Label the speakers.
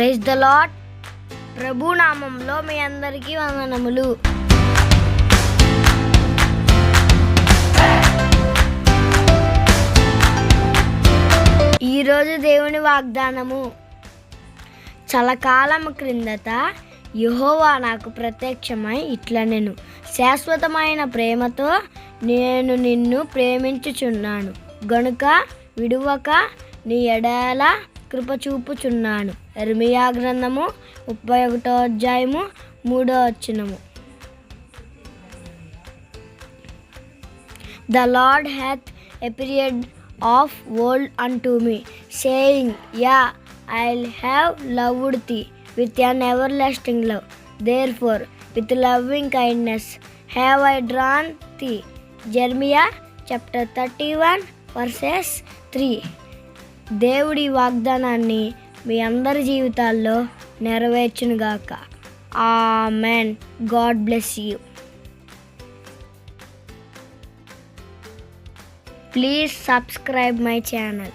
Speaker 1: Praise the lord. ప్రభు నామంలో మీ అందరికీ వందనములు. ఈరోజు దేవుని వాగ్దానము. చలకాలము క్రిందట యెహోవా నాకు ప్రత్యక్షమై ఇట్లనెను, శాశ్వతమైన ప్రేమతో నేను నిన్ను ప్రేమించుచున్నాను గనుక విడువక నీ ఎడల కృప చూపుచున్నాను. యెర్మీయా గ్రంథము 31వ అధ్యాయము 3వ వచనము. The Lord hath appeared of old unto me, saying, Yea, I have loved thee with an everlasting love. Therefore, with loving kindness have I drawn thee. Jeremiah chapter 31 verses 3. దేవుడి వాగ్దానాన్ని మీ అందరి జీవితాల్లో నెరవేర్చునుగాక. Amen. God bless you. Please subscribe my channel.